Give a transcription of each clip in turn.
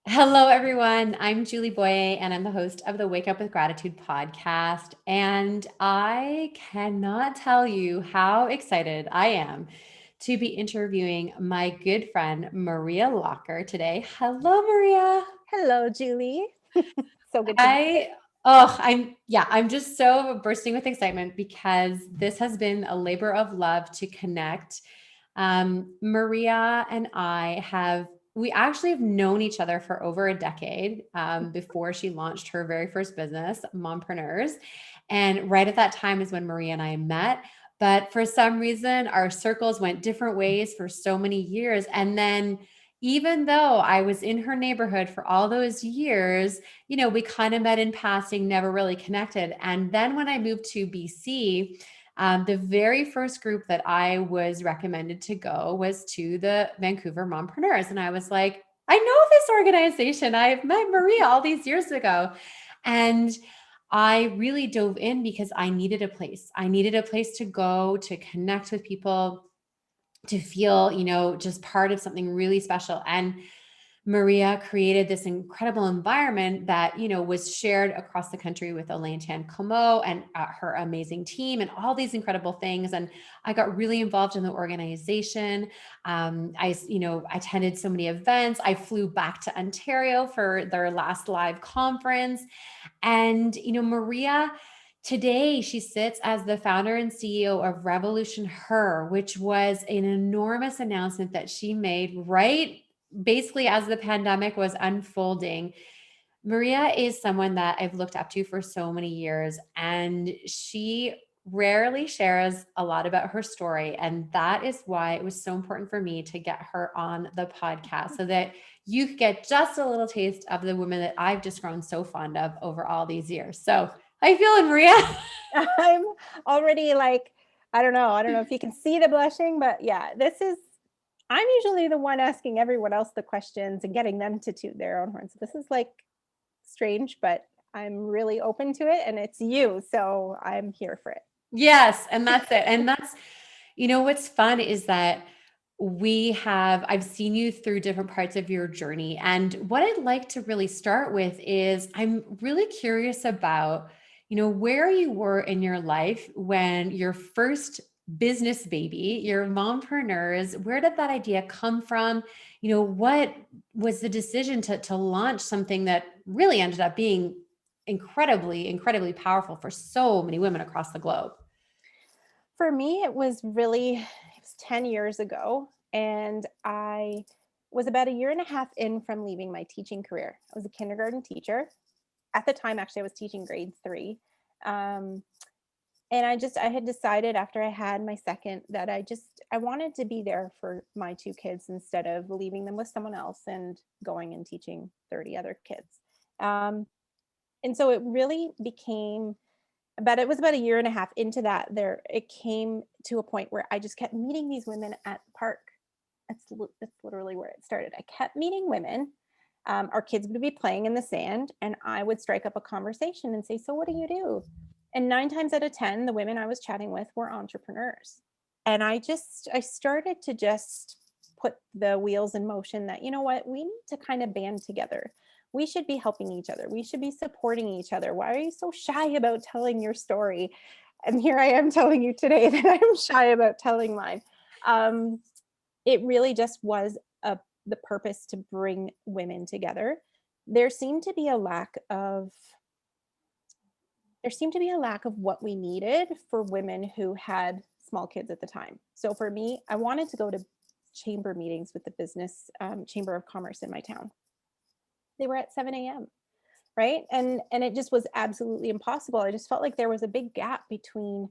Hello, everyone. I'm Julie Boye, and I'm the host of the Wake Up with Gratitude podcast. And I cannot tell you how excited I am to be interviewing my good friend, Maria Locker, today. Hello, Maria. Hello, Julie. So good to be here. I, I'm just so bursting with excitement because this has been a labor of love to connect. Maria and we actually have known each other for over a decade before she launched her very first business, Mompreneurs. And right at that time is when Maria and I met. But for some reason, our circles went different ways for so many years. And then, even though I was in her neighborhood for all those years, we kind of met in passing, never really connected. And then when I moved to BC, the very first group that I was recommended to go was to the Vancouver Mompreneurs. And I was like, I know this organization. I've met Maria all these years ago. And I really dove in because I needed a place. I needed a place to go to connect with people, to feel, just part of something really special. And Maria created this incredible environment that, was shared across the country with Elaine Tan Como and her amazing team and all these incredible things. And I got really involved in the organization. I attended so many events. I flew back to Ontario for their last live conference. And, Maria, today she sits as the founder and CEO of Revolution Her, which was an enormous announcement that she made right basically as the pandemic was unfolding. Maria is someone that I've looked up to for so many years, and she rarely shares a lot about her story. And that is why it was so important for me to get her on the podcast so that you could get just a little taste of the woman that I've just grown so fond of over all these years. So, how you feeling, Maria? I'm already like, I don't know. I don't know if you can see the blushing, but yeah, I'm usually the one asking everyone else the questions and getting them to toot their own horns. This is like strange, but I'm really open to it and it's you. So I'm here for it. Yes, and that's it. And what's fun is that I've seen you through different parts of your journey. And what I'd like to really start with is I'm really curious about, where you were in your life when your first business baby, your mompreneurs, where did that idea come from? What was the decision to launch something that really ended up being incredibly, incredibly powerful for so many women across the globe? For me, it was 10 years ago. And I was about a year and a half in from leaving my teaching career. I was a kindergarten teacher. At the time, actually, I was teaching grade 3. Um, and I had decided after I had my second that I wanted to be there for my 2 kids instead of leaving them with someone else and going and teaching 30 other kids. Um, and so it really became it was about a year and a half into that, it came to a point where I just kept meeting these women at the park. That's literally where it started. I kept meeting women. Our kids would be playing in the sand, and I would strike up a conversation and say, "So, what do you do?" And 9 times out of 10, the women I was chatting with were entrepreneurs. And I started to just put the wheels in motion that, you know what, we need to kind of band together. We should be helping each other. We should be supporting each other. Why are you so shy about telling your story? And here I am telling you today that I'm shy about telling mine. Um, it really just was the purpose to bring women together. There seemed to be a lack of what we needed for women who had small kids at the time. So for me, I wanted to go to chamber meetings with the business chamber of commerce in my town. They were at 7 a.m. Right, and it just was absolutely impossible. I just felt like there was a big gap between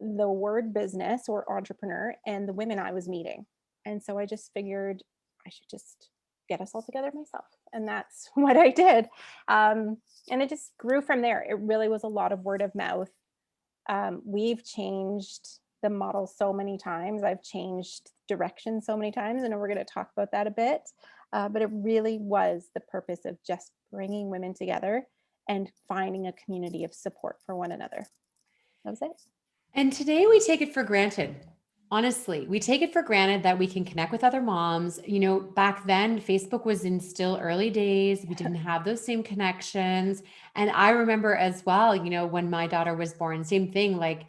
the word business or entrepreneur and the women I was meeting. And so I just figured I should just get us all together myself. And that's what I did. And it just grew from there. It really was a lot of word of mouth. We've changed the model so many times. I've changed direction so many times. And we're going to talk about that a bit. But it really was the purpose of just bringing women together and finding a community of support for one another. That was it. And today we take it for granted. Honestly, we take it for granted that we can connect with other moms. Back then, Facebook was in still early days. We didn't have those same connections. And I remember as well, when my daughter was born, same thing. Like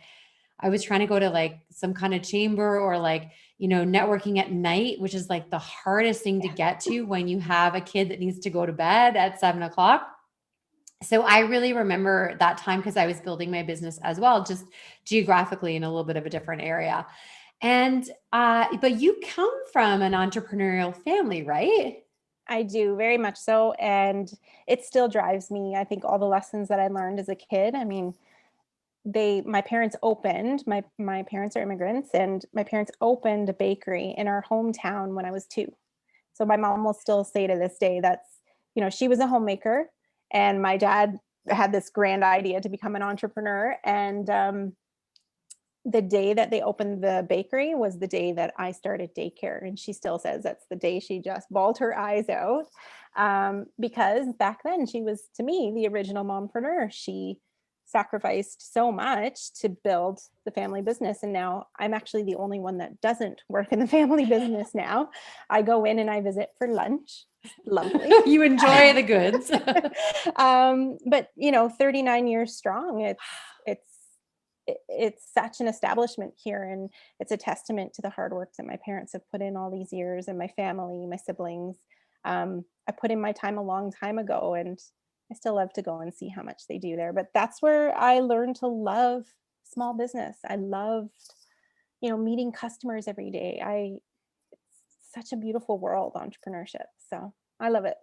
I was trying to go to like some kind of chamber or like, networking at night, which is like the hardest thing to get to when you have a kid that needs to go to bed at 7 o'clock. So I really remember that time because I was building my business as well, just geographically in a little bit of a different area. And but you come from an entrepreneurial family, right? I do, very much so. And it still drives me. I think all the lessons that I learned as a kid, I mean, my parents opened, my parents are immigrants, and my parents opened a bakery in our hometown when I was 2. So my mom will still say to this day she was a homemaker, and my dad had this grand idea to become an entrepreneur. And the day that they opened the bakery was the day that I started daycare. And she still says that's the day she just bawled her eyes out. Because back then she was, to me, the original mompreneur. She sacrificed so much to build the family business. And now I'm actually the only one that doesn't work in the family business now. I go in and I visit for lunch. Lovely. You enjoy the goods. But 39 years strong, it's it's such an establishment here, and it's a testament to the hard work that my parents have put in all these years, and my family, my siblings. I put in my time a long time ago, and I still love to go and see how much they do there. But that's where I learned to love small business. I loved, meeting customers every day. It's such a beautiful world, entrepreneurship. So I love it.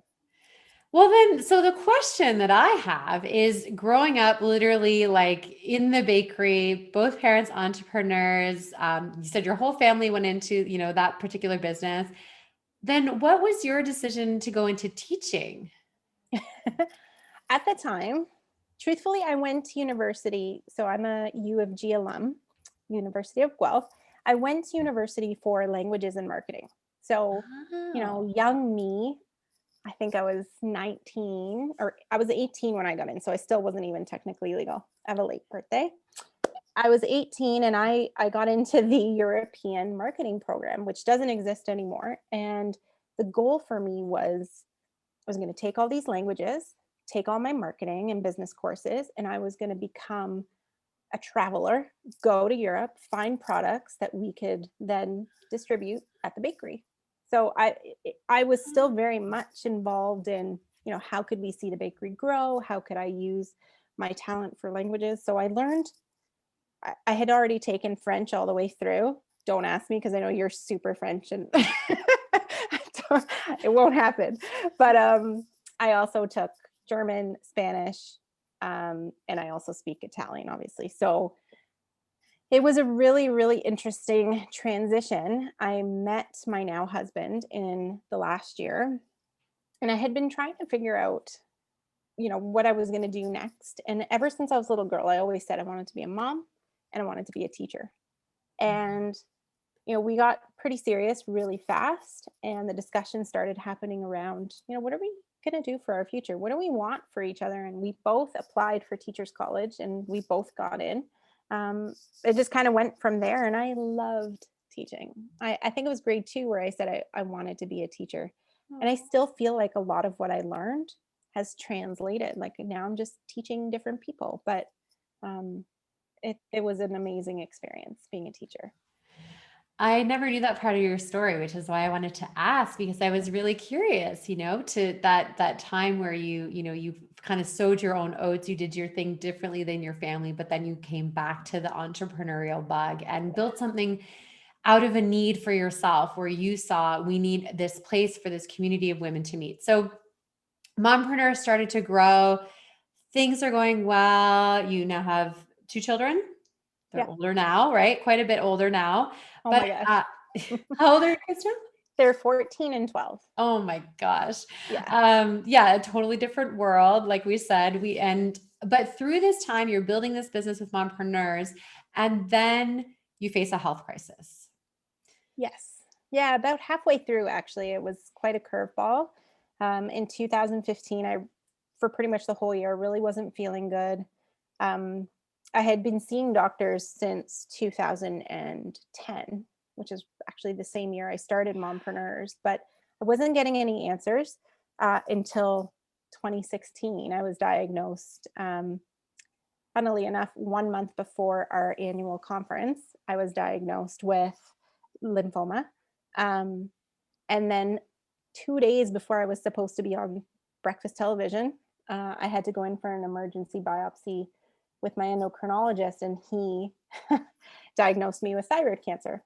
Well, then, so the question that I have is growing up literally like in the bakery, both parents entrepreneurs. You said your whole family went into, that particular business. Then what was your decision to go into teaching? At the time, truthfully, I went to university. So I'm a U of G alum, University of Guelph. I went to university for languages and marketing. So, Oh. young me, I think I was 19, or I was 18 when I got in. So I still wasn't even technically legal. I have a late birthday. I was 18 and I got into the European marketing program, which doesn't exist anymore. And the goal for me was I was going to take all these languages, take all my marketing and business courses, and I was going to become a traveler, go to Europe, find products that we could then distribute at the bakery. So I was still very much involved in, how could we see the bakery grow? How could I use my talent for languages? So I learned I had already taken French all the way through. Don't ask me because I know you're super French and it won't happen. But I also took German, Spanish, and I also speak Italian, obviously. So it was a really, really interesting transition. I met my now husband in the last year, and I had been trying to figure out, what I was going to do next. And ever since I was a little girl, I always said I wanted to be a mom and I wanted to be a teacher. And we got pretty serious really fast, and the discussion started happening around, what are we going to do for our future? What do we want for each other? And we both applied for teachers college and we both got in. It just kind of went from there, and I loved teaching. I think it was grade 2 where I said I wanted to be a teacher. And I still feel like a lot of what I learned has translated. Like now I'm just teaching different people, but um, it was an amazing experience being a teacher. I never knew that part of your story, which is why I wanted to ask because I was really curious, to that time where you kind of sowed your own oats, you did your thing differently than your family, but then you came back to the entrepreneurial bug and built something out of a need for yourself where you saw we need this place for this community of women to meet. So Mompreneur started to grow. Things are going well. You now have 2 children. They're Yeah. older now, right? Quite a bit older now. Oh But my gosh. how old are your kids now? They're 14 and 12. Oh my gosh. Yeah. Yeah, a totally different world. Like we said, but through this time, you're building this business with mompreneurs, and then you face a health crisis. Yes. Yeah, about halfway through, actually, it was quite a curveball. In 2015, for pretty much the whole year, really wasn't feeling good. Um, I had been seeing doctors since 2010, which is actually the same year I started Mompreneurs, but I wasn't getting any answers until 2016. I was diagnosed, funnily enough, 1 month before our annual conference. I was diagnosed with lymphoma. Um, and then 2 days before I was supposed to be on breakfast television, I had to go in for an emergency biopsy with my endocrinologist, and he diagnosed me with thyroid cancer.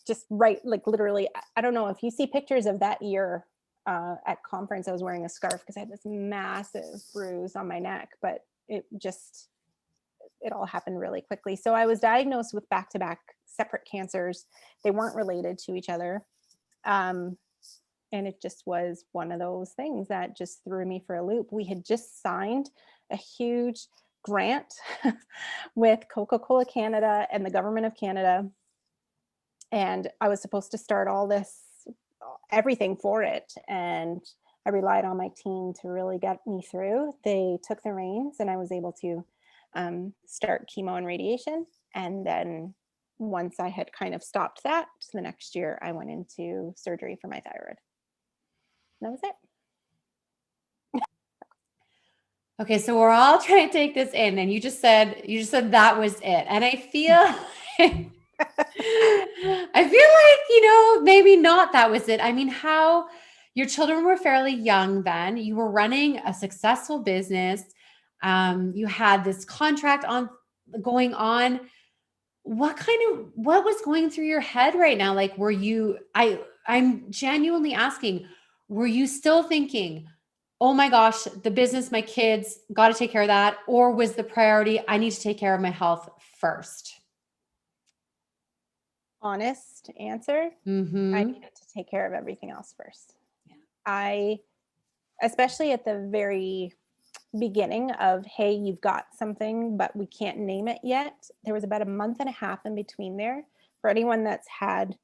Just right, like literally, I don't know if you see pictures of that year at conference. I was wearing a scarf because I had this massive bruise on my neck, but it all happened really quickly. So I was diagnosed with back-to-back separate cancers. They weren't related to each other. And it just was one of those things that just threw me for a loop. We had just signed a huge grant with Coca-Cola Canada and the government of Canada. And I was supposed to start everything for it. And I relied on my team to really get me through. They took the reins, and I was able to start chemo and radiation. And then once I had kind of stopped that, the next year I went into surgery for my thyroid. And that was it. Okay, so we're all trying to take this in, and you just said that was it. And I feel maybe not that was it. I mean, how your children were fairly young then. You were running a successful business. You had this contract going on. What was going through your head right now? Like, I'm genuinely asking, were you still thinking, oh my gosh, the business, my kids, got to take care of that? Or was the priority, I need to take care of my health first? Honest answer, Mm-hmm. I needed to take care of everything else first. Yeah. Especially at the very beginning of, hey, you've got something, but we can't name it yet. There was about a month and a half in between there. For anyone that's had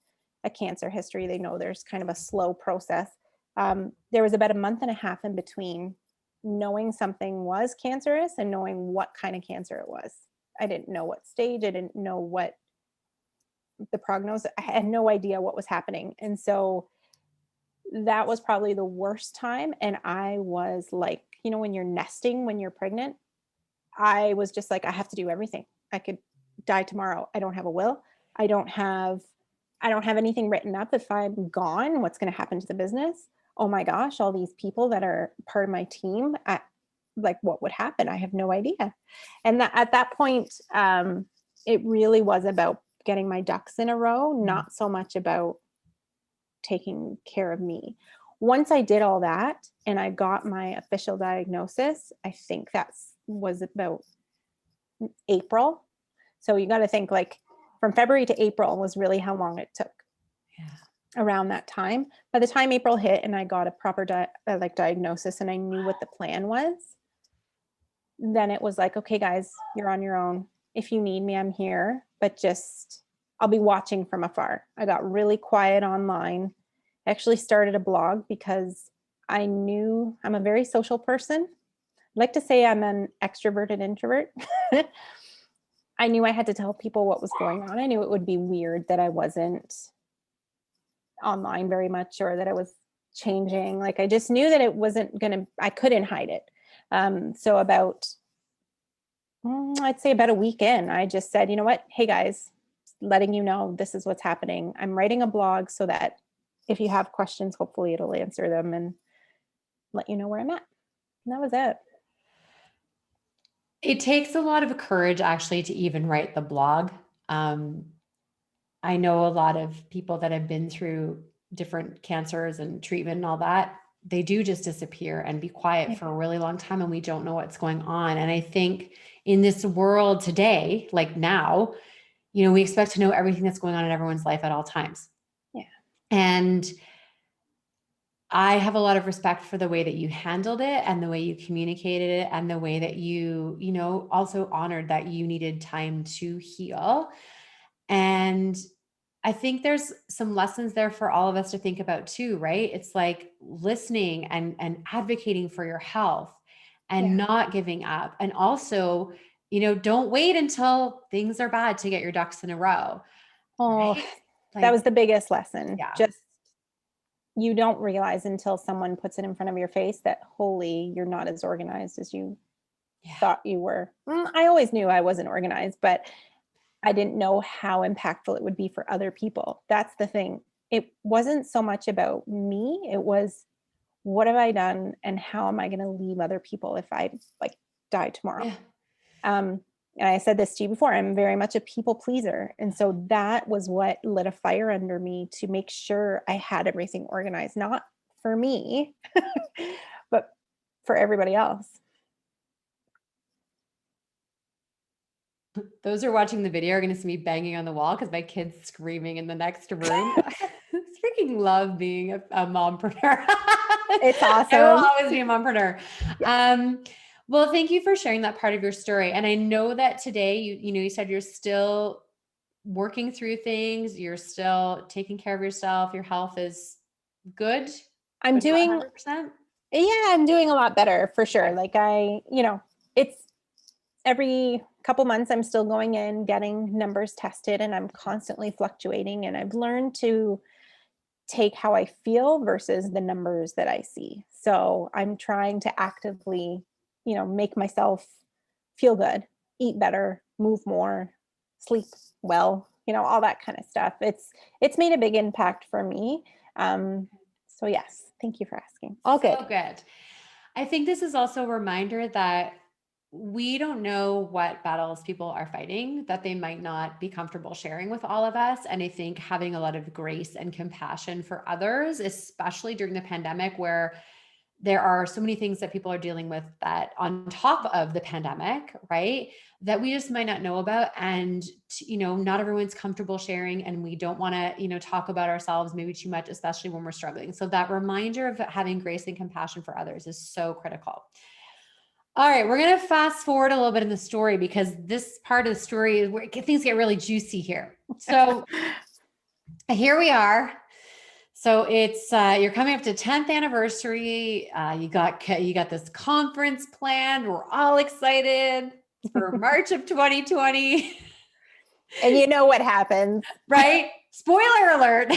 a cancer history, they know there's kind of a slow process. There was about a month and a half in between knowing something was cancerous and knowing what kind of cancer it was. I didn't know what stage. I didn't know what the prognosis. I had no idea what was happening. And so that was probably the worst time. And I was like, when you're nesting, when you're pregnant, I was just like, I have to do everything. I could die tomorrow. I don't have a will. I don't have anything written up. If I'm gone, what's going to happen to the business? Oh my gosh, all these people that are part of my team, what would happen? I have no idea. And at that point, it really was about getting my ducks in a row, not so much about taking care of me. Once I did all that and I got my official diagnosis, I think that was about April. So you got to think like from February to April was really how long it took. Yeah. Around that time. By the time April hit and I got a proper diagnosis and I knew what the plan was, then it was like, okay, guys, you're on your own. If you need me, I'm here, but I'll be watching from afar. I got really quiet online. I actually started a blog because I knew I'm a very social person. I like to say I'm an extroverted introvert. I knew I had to tell people what was going on. I knew it would be weird that I wasn't online very much or that I was changing. Like I just knew that it wasn't I couldn't hide it. So I'd say about a week in, I just said, you know what? Hey guys, letting you know this is what's happening. I'm writing a blog so that if you have questions, hopefully it'll answer them and let you know where I'm at. And that was it. It takes a lot of courage actually to even write the blog. I know a lot of people that have been through different cancers and treatment and all that. They do just disappear and be quiet for a really long time, and we don't know what's going on. And I think in this world today, like now, we expect to know everything that's going on in everyone's life at all times. Yeah. And I have a lot of respect for the way that you handled it and the way you communicated it and the way that you also honored that you needed time to heal. And I think there's some lessons there for all of us to think about too, right? It's like listening and advocating for your health and not giving up. And also, don't wait until things are bad to get your ducks in a row. Oh, right? That was Like, the biggest lesson. yeah. Just, you don't realize until someone puts it in front of your face that, holy, you're not as organized as you Yeah. thought you were. I always knew I wasn't organized, but I didn't know how impactful it would be for other people. That's the thing. It wasn't so much about me. It was, what have I done and how am I going to leave other people if I like die tomorrow? Yeah. Um, and I said this to you before, I'm very much a people pleaser. And so that was what lit a fire under me to make sure I had everything organized, not for me, but for everybody else. Those who are watching the video are going to see me banging on the wall because my kid's screaming in the next room. I freaking love being a mompreneur. It's I will awesome. always be a mompreneur. Yeah. Well, thank you for sharing that part of your story. And I know that today you said you're still working through things. You're still taking care of yourself. Your health is good, I'm but not doing, 100%. yeah, I'm doing a lot better for sure. Okay. Like it's every couple months I'm still going in, getting numbers tested, and I'm constantly fluctuating. And I've learned to take how I feel versus the numbers that I see. So I'm trying to actively, make myself feel good, eat better, move more, sleep well, all that kind of stuff. It's made a big impact for me. So yes, thank you for asking. All good. So good. I think this is also a reminder that we don't know what battles people are fighting that they might not be comfortable sharing with all of us. And I think having a lot of grace and compassion for others, especially during the pandemic, where there are so many things that people are dealing with that on top of the pandemic, right? That we just might not know about. And, not everyone's comfortable sharing, and we don't want to, talk about ourselves maybe too much, especially when we're struggling. So that reminder of having grace and compassion for others is so critical. All right, we're going to fast forward a little bit in the story because this part of the story is where things get really juicy here. So here we are. So it's you're coming up to 10th anniversary. You got this conference planned. We're all excited for March of 2020. And you know what happens, Right? Spoiler alert.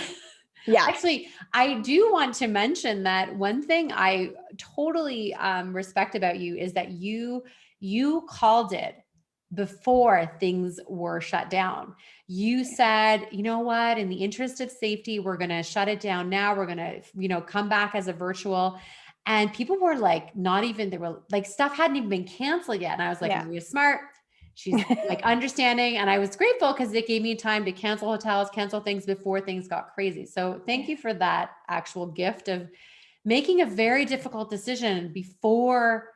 yeah. Actually, I do want to mention that one thing I totally respect about you is that you called it before things were shut down. You said, you know what, in the interest of safety, we're going to shut it down now. We're going to, come back as a virtual. And people were like, not even, they were like, stuff hadn't even been canceled yet. And I was like, Yeah. Maria's smart. She's like understanding. And I was grateful because it gave me time to cancel hotels, cancel things before things got crazy. So thank you for that actual gift of making a very difficult decision before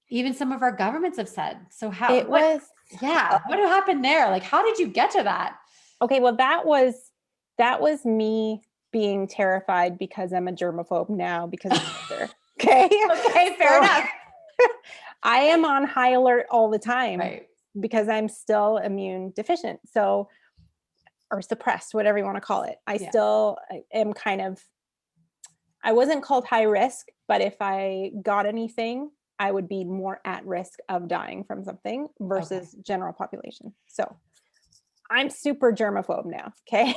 even some of our governments have said. So It was what happened there? Like, how did you get to that? okay. Well, that was me being terrified because I'm a germaphobe now because of cancer. Okay. Okay, fair So enough. I am on high alert all the time Right. because I'm still immune deficient. So, or suppressed, whatever you want to call it. I Yeah. still am I wasn't called high risk, but if I got anything, I would be more at risk of dying from something Okay. versus general population. So I'm super germaphobe now. Okay.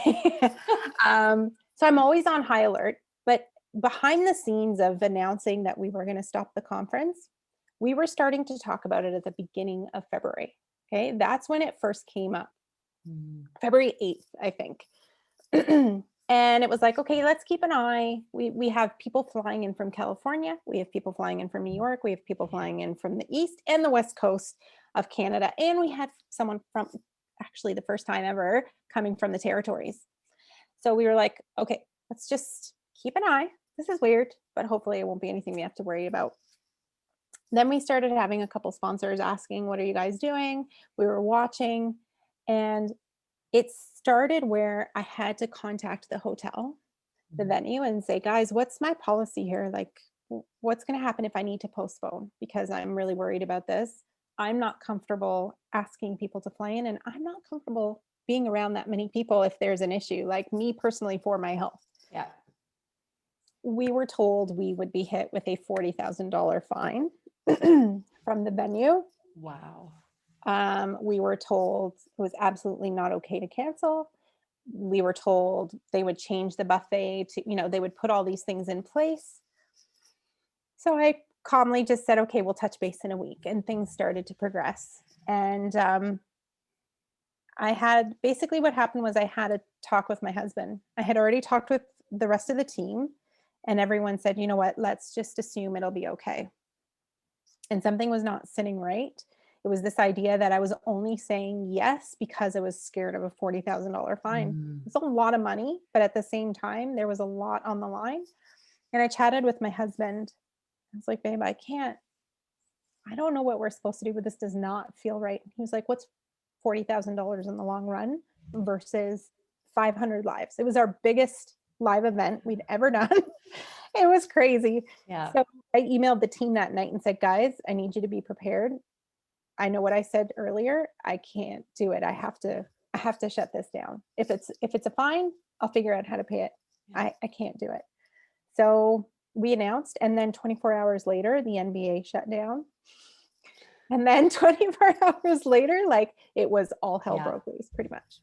So I'm always on high alert, but behind the scenes of announcing that we were going to stop the conference, we were starting to talk about it at the beginning of February. Okay. That's when it first came up. Mhm. February 8th, I think. And it was like, okay, let's keep an eye. We have people flying in from California. We have people flying in from New York. We have people flying in from the East and the West Coast of Canada. And we had someone from, actually the first time ever, coming from the territories. So we were like, okay, let's just keep an eye. This is weird, but hopefully it won't be anything we have to worry about. Then we started having a couple sponsors asking, what are you guys doing? We were watching, and it started where I had to contact the hotel, the Mhm. venue, and say, guys, what's my policy here? Like, what's going to happen if I need to postpone? Because I'm really worried about this. I'm not comfortable asking people to fly in, and I'm not comfortable being around that many people if there's an issue, like me personally, for my health. Yeah. We were told we would be hit with a $40,000 fine from the venue. Wow. We were told it was absolutely not okay to cancel. we were told they would change the buffet to, they would put all these things in place. So I calmly just said, okay, we'll touch base in a week. And things started to progress. And basically what happened was I had a talk with my husband. I had already talked with the rest of the team, and everyone said, you know what, let's just assume it'll be okay. And something was not sitting right. It was this idea that I was only saying yes because I was scared of a $40,000 fine. Mm. It's a lot of money, but at the same time, there was a lot on the line. And I chatted with my husband. I was like, babe, I don't know what we're supposed to do, but this does not feel right. He was like, what's $40,000 in the long run versus 500 lives? It was our biggest live event we'd ever done. It was crazy. Yeah. So I emailed the team that night and said, guys, I need you to be prepared. I know what I said earlier. I can't do it. I have to shut this down. If it's a fine, I'll figure out how to pay it. Yeah. I can't do it. So we announced, and then 24 hours later, the NBA shut down. And then 24 hours later, like, it was all hell broke loose, pretty much.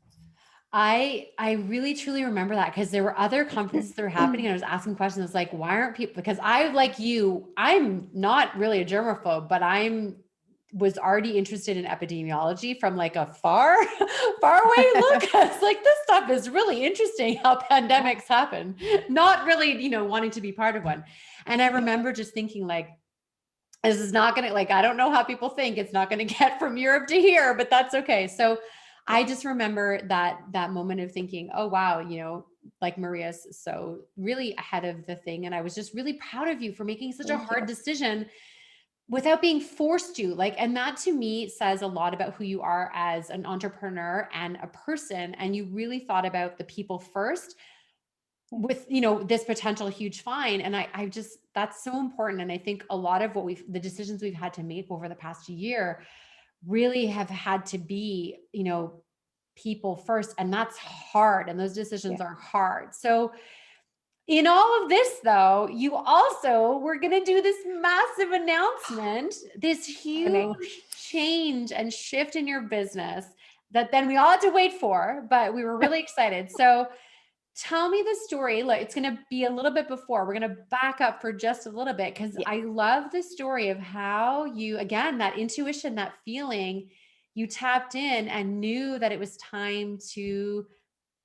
I really truly remember that, because there were other conferences that were happening and I was asking questions. I was like, why aren't people, because I, like you, I'm not really a germaphobe, but was already interested in epidemiology from like a far away look. I was like, this stuff is really interesting, how pandemics happen, not really, wanting to be part of one. And I remember just thinking like, this is not going to, like, I don't know how people think it's not going to get from Europe to here, but that's okay. So I just remember that moment of thinking, oh, wow, like Maria's so really ahead of the thing. And I was just really proud of you for making such a hard decision without being forced to, like, and that to me says a lot about who you are as an entrepreneur and a person. And you really thought about the people first with, this potential huge fine. And I just, that's so important. And I think a lot of the decisions we've had to make over the past year really have had to be, people first. And that's hard. And those decisions are hard. So in all of this, though, you also were going to do this massive announcement, this huge change and shift in your business that then we all had to wait for, but we were really excited. So tell me the story. Like, it's going to be a little bit before. We're going to back up for just a little bit, because I love the story of how you, again, that intuition, that feeling, you tapped in and knew that it was time to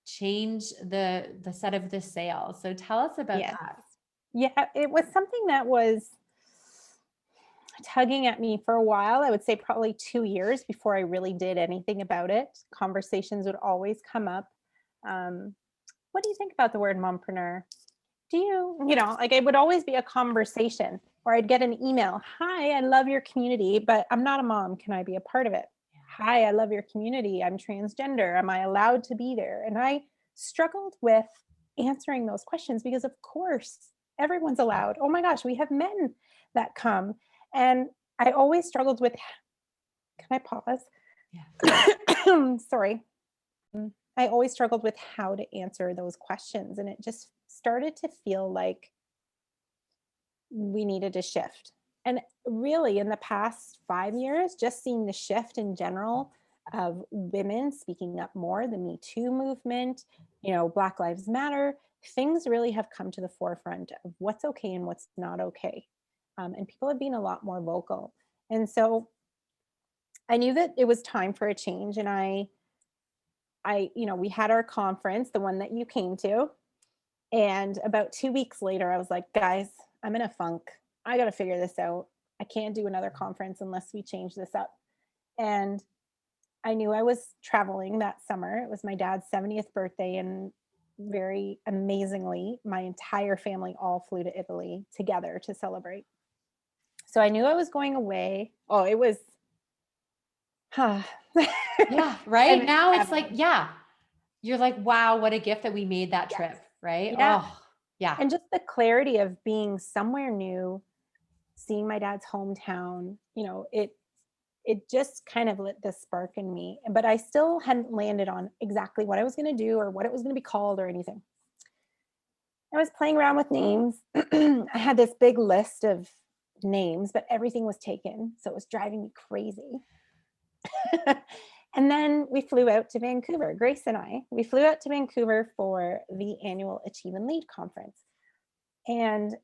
change the set of the sail. So tell us about that. Yeah, it was something that was tugging at me for a while. I would say probably 2 years before I really did anything about it. Conversations would always come up. What do you think about the word mompreneur? Do you, like, it would always be a conversation, or I'd get an email. Hi, I love your community, but I'm not a mom. Can I be a part of it? Hi, I love your community. I'm transgender. Am I allowed to be there? And I struggled with answering those questions because, of course, everyone's allowed. Oh my gosh, we have men that come. And I always struggled with, can I pause? Yeah. Sorry. I always struggled with how to answer those questions. And it just started to feel like we needed a shift. And really, in the past 5 years, just seeing the shift in general of women speaking up more, the Me Too movement, Black Lives Matter, things really have come to the forefront of what's okay and what's not okay. And people have been a lot more vocal. And so I knew that it was time for a change. And we had our conference, the one that you came to. And about 2 weeks later, I was like, guys, I'm in a funk. I got to figure this out. I can't do another conference unless we change this up. And I knew I was traveling that summer. It was my dad's 70th birthday. And very amazingly, my entire family all flew to Italy together to celebrate. So I knew I was going away. Oh, it was, yeah, right? Now it's like, you're like, wow, what a gift that we made that trip, right? Yeah. Oh, yeah. And just the clarity of being somewhere new, seeing my dad's hometown, it just kind of lit this spark in me. But I still hadn't landed on exactly what I was going to do or what it was going to be called or anything. I was playing around with names. I had this big list of names, but everything was taken. So it was driving me crazy. And then we flew out to Vancouver, Grace and I. We flew out to Vancouver for the annual Achieve and Lead conference. And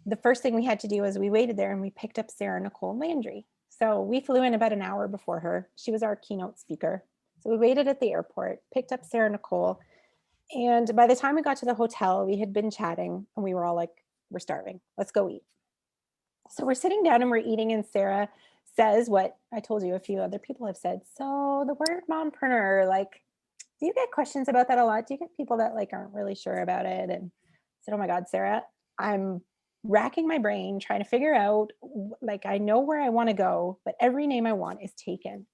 the first thing we had to do was we waited there and we picked up Sarah Nicole Landry. So we flew in about an hour before her. She was our keynote speaker. So we waited at the airport, picked up Sarah Nicole. And by the time we got to the hotel, we had been chatting and we were all like, we're starving. Let's go eat. So we're sitting down and we're eating, and Sarah says what I told you a few other people have said. So the word mompreneur, like, do you get questions about that a lot? Do you get people that like aren't really sure about it? And I said, oh my God, Sarah, I'm racking my brain trying to figure out, like, I know where I want to go, but every name I want is taken.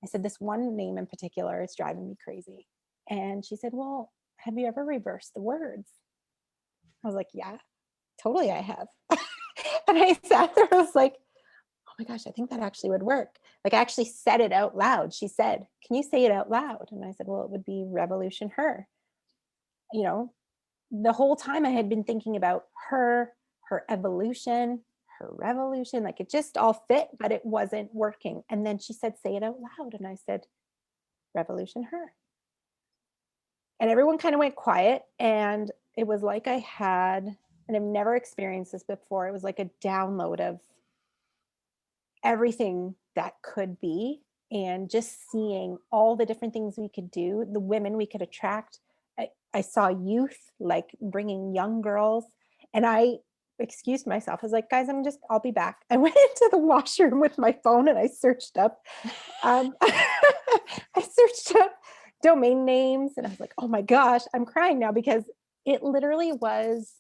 I said, this one name in particular is driving me crazy. And she said, well, have you ever reversed the words? I was like, yeah, totally I have. And I sat there, I was like, oh my gosh, I think that actually would work. Like, I actually said it out loud. She said, can you say it out loud? And I said, well, it would be Revolution Her. You know, the whole time I had been thinking about her evolution, her revolution, like it just all fit, but it wasn't working. And then she said, say it out loud. And I said, Revolution Her. And everyone kind of went quiet. And it was like I had, and I've never experienced this before, it was like a download of everything that could be, and just seeing all the different things we could do, the women we could attract. I saw youth, like bringing young girls, and I excused myself. I was like, guys, I'll be back. I went into the washroom with my phone and I searched up, I searched up domain names, and I was like, oh my gosh, I'm crying now because it literally was,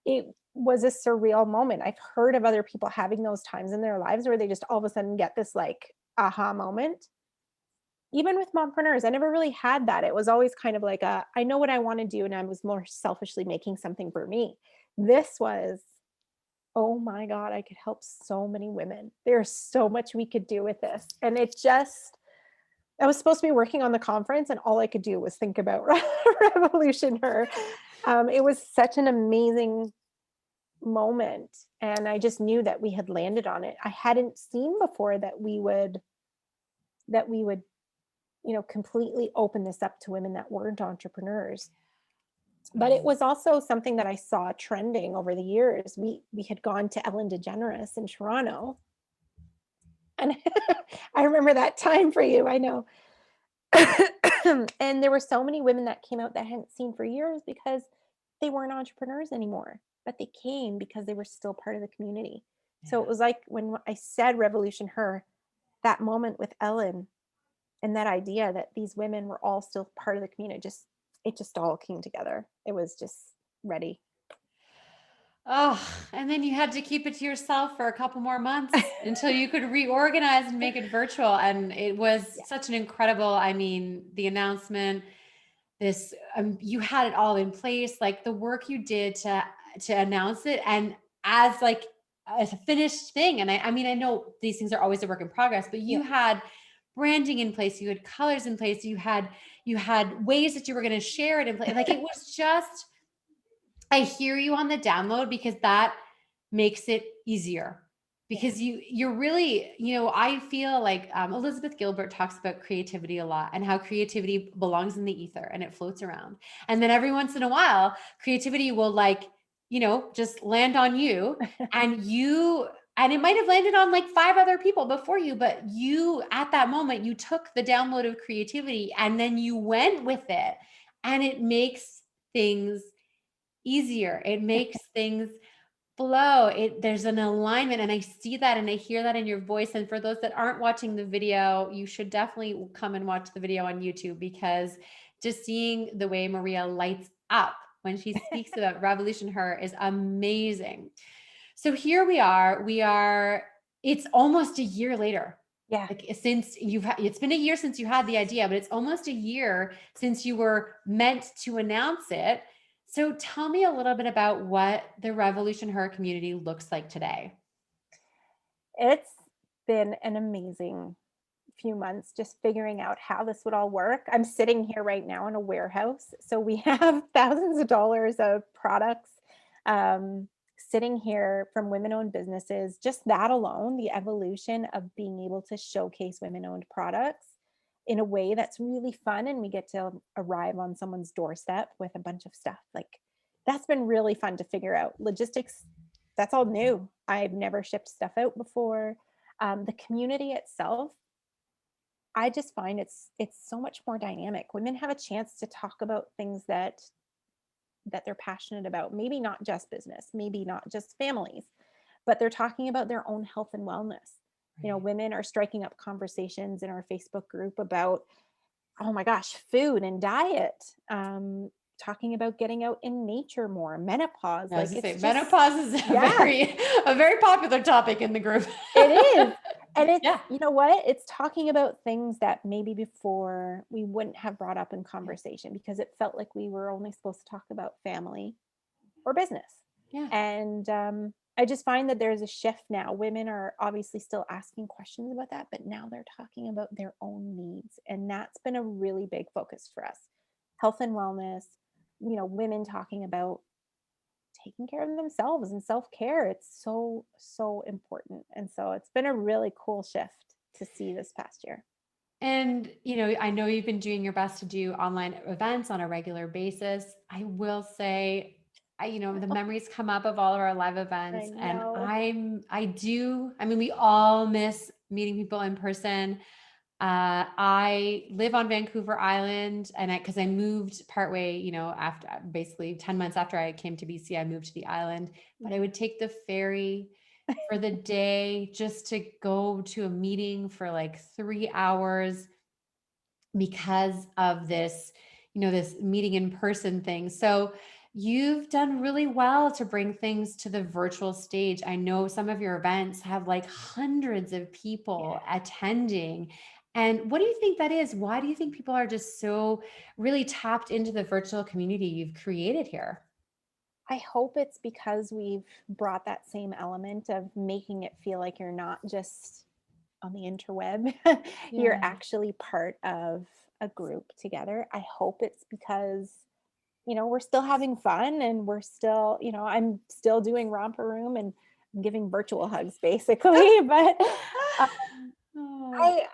it was a surreal moment. I've heard of other people having those times in their lives where they just all of a sudden get this like aha moment. Even with mompreneurs, I never really had that. It was always kind of like I know what I want to do, and I was more selfishly making something for me. This was, oh my God, I could help so many women. There's so much we could do with this. And it just, I was supposed to be working on the conference, and all I could do was think about Revolution Her. It was such an amazing moment, and I just knew that we had landed on it. I hadn't seen before that we would completely open this up to women that weren't entrepreneurs. But it was also something that I saw trending over the years. We had gone to Ellen DeGeneres in Toronto, and I remember that time for you, I know. And there were so many women that came out that I hadn't seen for years because they weren't entrepreneurs anymore, but they came because they were still part of the community. Yeah. So it was like when I said Revolution Her, that moment with Ellen and that idea that these women were all still part of the community, it just all came together. It was just ready. Oh, and then you had to keep it to yourself for a couple more months until you could reorganize and make it virtual. And it was such an incredible, I mean, the announcement, this, you had it all in place, like the work you did to announce it, and as a finished thing. And I mean, I know these things are always a work in progress, but you had branding in place, you had colors in place, you had ways that you were going to share it in place. Like it was just, I hear you on the download, because that makes it easier, because you're really, I feel like Elizabeth Gilbert talks about creativity a lot, and how creativity belongs in the ether and it floats around. And then every once in a while, creativity will just land on you, and it might have landed on like 5 other people before you, but you, at that moment, you took the download of creativity and then you went with it, and it makes things easier. It makes things flow. There's an alignment, and I see that and I hear that in your voice. And for those that aren't watching the video, you should definitely come and watch the video on YouTube, because just seeing the way Maria lights up when she speaks about Revolution Her is amazing. So here we are, it's almost a year later. Yeah. Like since it's been a year since you had the idea, but it's almost a year since you were meant to announce it. So tell me a little bit about what the Revolution Her community looks like today. It's been an amazing few months just figuring out how this would all work. I'm sitting here right now in a warehouse. So we have thousands of dollars of products, sitting here from women-owned businesses, just that alone, the evolution of being able to showcase women-owned products in a way that's really fun, and we get to arrive on someone's doorstep with a bunch of stuff. Like, that's been really fun to figure out. Logistics, that's all new. I've never shipped stuff out before. The community itself, I just find it's so much more dynamic. Women have a chance to talk about things that they're passionate about. Maybe not just business, maybe not just families, but they're talking about their own health and wellness. You know, Right. women are striking up conversations in our Facebook group about, oh my gosh, food and diet, talking about getting out in nature more, menopause. I was Like, to say it's just, menopause is yeah, a very popular topic in the group. it is. And it's, Yeah. you know what? It's talking about things that maybe before we wouldn't have brought up in Yeah. conversation because it felt like we were only supposed to talk about family or business. Yeah. And I just find that there's a shift now. Women are obviously still asking questions about that, but now they're talking about their own needs. And that's been a really big focus for us. Health and wellness, you know, women talking about taking care of themselves and self-care. It's so, so important. And so it's been a really cool shift to see this past year. And, I know you've been doing your best to do online events on a regular basis. I will say, the memories come up of all of our live I events, and know. I mean, we all miss meeting people in person. I live on Vancouver Island, and because I moved partway, after basically 10 months after I came to BC, I moved to the island, but I would take the ferry for the day just to go to a meeting for like 3 hours because of this, this meeting in person thing. So you've done really well to bring things to the virtual stage. I know some of your events have like hundreds of Yeah. people attending. And what do you think that is? Why do you think people are just so really tapped into the virtual community you've created here? I hope it's because we've brought that same element of making it feel like you're not just on the interweb. You're Yeah. actually part of a group together. I hope it's because, you know, we're still having fun and we're still, you know, I'm still doing romper room and I'm giving virtual hugs basically, but Oh, I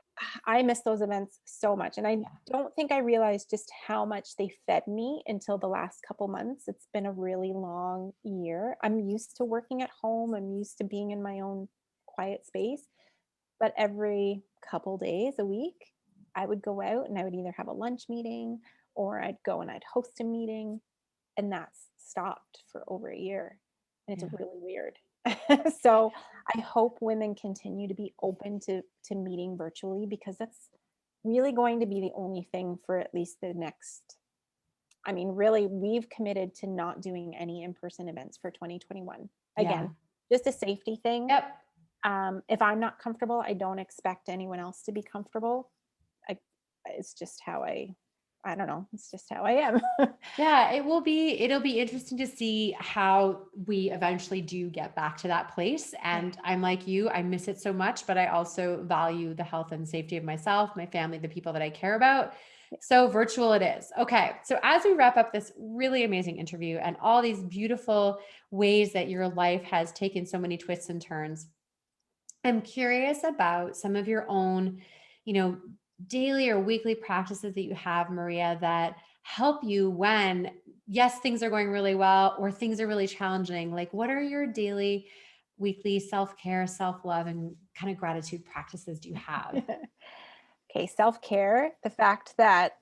I miss those events so much, and I yeah. don't think I realized just how much they fed me until the last couple months. It's been a really long year. I'm used to working at home. I'm used to being in my own quiet space, but every couple days a week, I would go out and I would either have a lunch meeting or I'd go and I'd host a meeting, and that's stopped for over a year. And it's Yeah. really weird. So I hope women continue to be open to meeting virtually because that's really going to be the only thing for at least the next, I mean, really, we've committed to not doing any in-person events for 2021. Yeah. Again, just a safety thing. Yep. If I'm not comfortable, I don't expect anyone else to be comfortable. I, it's just how I don't know. It's just how I am. Yeah, it'll be interesting to see how we eventually do get back to that place. Yeah. And I'm like you, I miss it so much, but I also value the health and safety of myself, my family, the people that I care about. So virtual it is. Okay. So as we wrap up this really amazing interview and all these beautiful ways that your life has taken so many twists and turns, I'm curious about some of your own, you know, daily or weekly practices that you have, Maria, that help you when, yes, things are going really well or things are really challenging. Like, what are your daily, weekly self care, self love, and kind of gratitude practices do you have? Okay, self-care, the fact that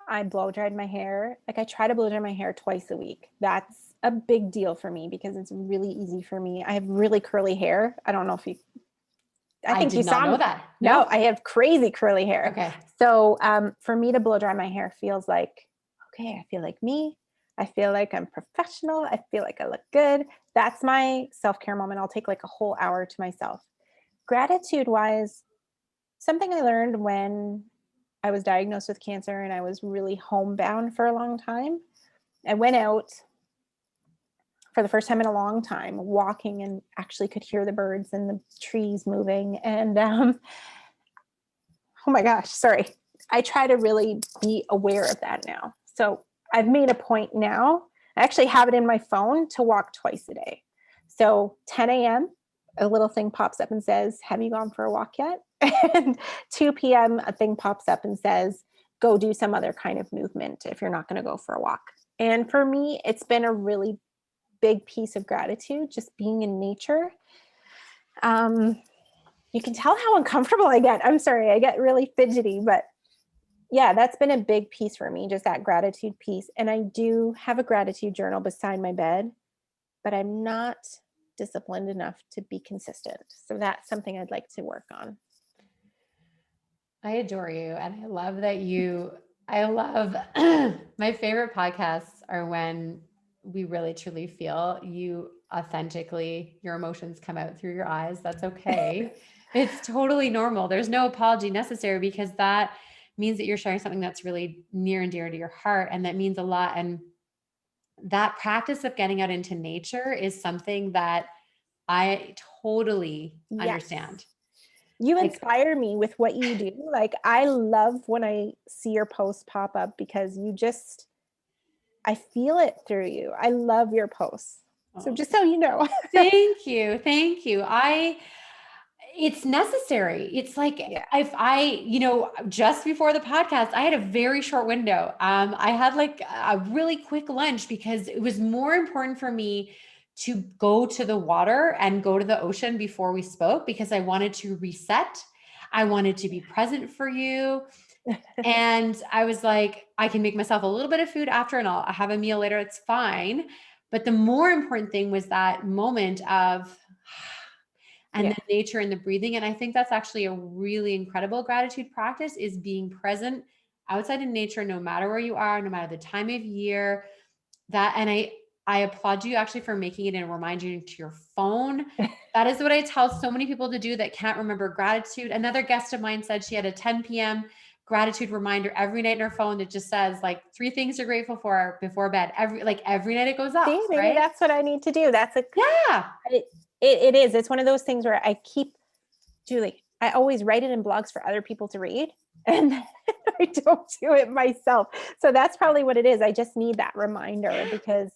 I blow dried my hair, like I try to blow dry my hair twice a week. That's a big deal for me because it's really easy for me. I have really curly hair. I don't know if you, I I think did you not saw know me. that. No, No. I have crazy curly hair. Okay. So for me to blow dry my hair feels like, okay, I feel like me. I feel like I'm professional. I feel like I look good. That's my self-care moment. I'll take like a whole hour to myself. Gratitude wise, something I learned when I was diagnosed with cancer and I was really homebound for a long time. I went out for the first time in a long time, walking and actually could hear the birds and the trees moving. And oh my gosh, sorry. I try to really be aware of that now. So I've made a point now. I actually have it in my phone to walk twice a day. So 10 a.m., a little thing pops up and says, have you gone for a walk yet? And 2 p.m., a thing pops up and says, go do some other kind of movement if you're not going to go for a walk. And for me, it's been a really big piece of gratitude, just being in nature. You can tell how uncomfortable I get. I'm sorry, I get really fidgety, but yeah, that's been a big piece for me, just that gratitude piece. And I do have a gratitude journal beside my bed, but I'm not disciplined enough to be consistent. So that's something I'd like to work on. I adore you. And I love that I love my favorite podcasts are when we really truly feel you authentically, your emotions come out through your eyes. That's okay. It's totally normal. There's no apology necessary because that means that you're sharing something that's really near and dear to your heart. And that means a lot. And that practice of getting out into nature is something that I totally Yes. understand. You Like, inspire me with what you do. Like, I love when I see your posts pop up because I feel it through you. I love your posts. So oh, just so you know. thank you. Thank you. It's necessary. It's like Yeah. if just before the podcast, I had a very short window. I had like a really quick lunch because it was more important for me to go to the water and go to the ocean before we spoke because I wanted to reset. I wanted to be present for you. And I was like, I can make myself a little bit of food after and I'll have a meal later. It's fine. But the more important thing was that moment of and Yeah. the nature and the breathing. And I think that's actually a really incredible gratitude practice is being present outside in nature, no matter where you are, no matter the time of year. I applaud you actually for making it and remind you to your phone. That is what I tell so many people to do that can't remember gratitude. Another guest of mine said she had a 10 p.m. gratitude reminder every night in her phone that just says like 3 things you're grateful for before bed. Every night it goes up, See, maybe right? that's what I need to do. Yeah. It is. It's one of those things where Julie, I always write it in blogs for other people to read and I don't do it myself. So that's probably what it is. I just need that reminder because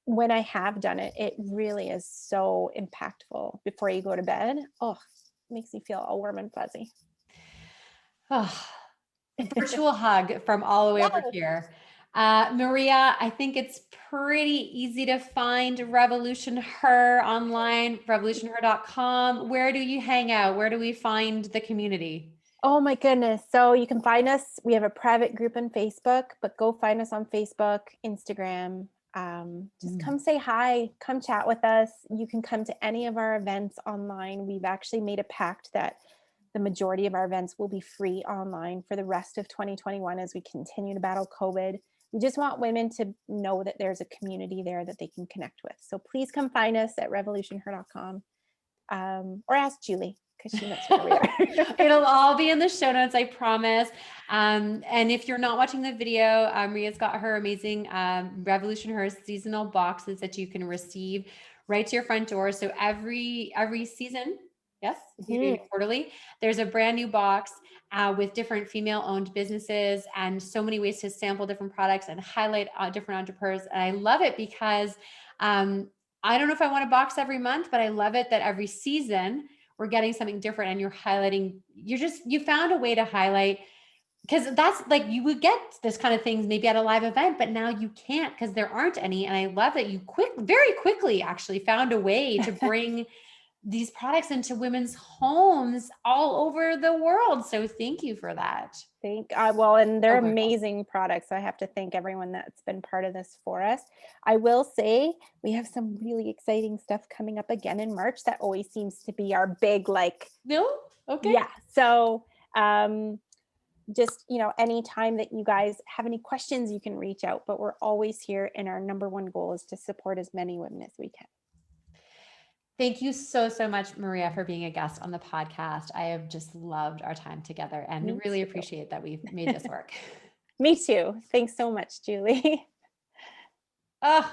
when I have done it, it really is so impactful before you go to bed. Oh, it makes me feel all warm and fuzzy. Oh, virtual hug from all the way over Yes. here. Maria, I think it's pretty easy to find Revolution Her online, revolutionher.com. Where do you hang out? Where do we find the community? Oh my goodness. So you can find us. We have a private group on Facebook, but go find us on Facebook, Instagram. Just come say hi, come chat with us. You can come to any of our events online. We've actually made a pact that the majority of our events will be free online for the rest of 2021 as we continue to battle COVID. We just want women to know that there's a community there that they can connect with. So please come find us at revolutionher.com or ask Julie because she knows where we are. It'll all be in the show notes, I promise. And if you're not watching the video, Maria's got her amazing Revolution Her seasonal boxes that you can receive right to your front door. So every season, yes, you do it quarterly. There's a brand new box with different female-owned businesses and so many ways to sample different products and highlight different entrepreneurs. And I love it because I don't know if I want a box every month, but I love it that every season we're getting something different and you're highlighting, you found a way to highlight because that's like you would get this kind of things maybe at a live event, but now you can't because there aren't any. And I love that you very quickly actually found a way to bring these products into women's homes all over the world. So thank you for that. And they're So grateful. amazing products. I have to thank everyone that's been part of this for us. I will say we have some really exciting stuff coming up again in March. That always seems to be our big, No? Okay. yeah. So, just, anytime that you guys have any questions, you can reach out, but we're always here. And our number one goal is to support as many women as we can. Thank you so, so much, Maria, for being a guest on the podcast. I have just loved our time together and really appreciate that we've made this work. Me too. Thanks so much, Julie. Oh,